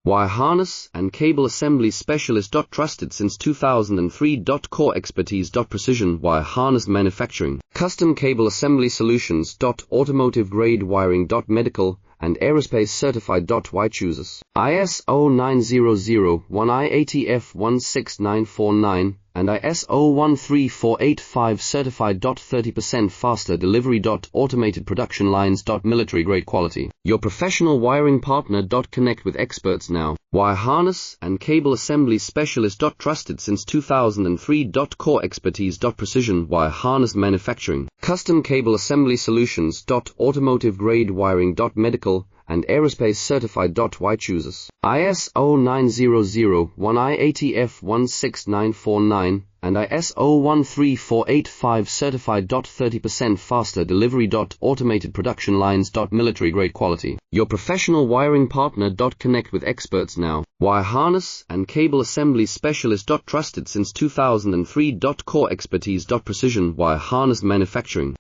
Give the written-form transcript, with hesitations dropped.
Wire harness and cable assembly specialist. Trusted since 2003. Core expertise. Precision wire harness manufacturing, custom cable assembly solutions. Automotive grade wiring. Medical and aerospace certified. Why chooses ISO 9001 IATF 16949 and ISO 13485 certified. 30% faster delivery. Automated production lines. Military grade quality. Your professional wiring partner. Connect with experts now. Wire harness and cable assembly specialist. Trusted since 2003. Core expertise. Precision wire harness manufacturing, custom cable assembly solutions. Automotive grade wiring. Medical and aerospace certified. Why chooses ISO 9001 IATF 16949 and ISO 13485 certified. 30% faster delivery. Automated production lines. Military grade quality. Your professional wiring partner. Connect with experts now. Wire harness and cable assembly specialist. Trusted since 2003. Core expertise. Precision wire harness manufacturing,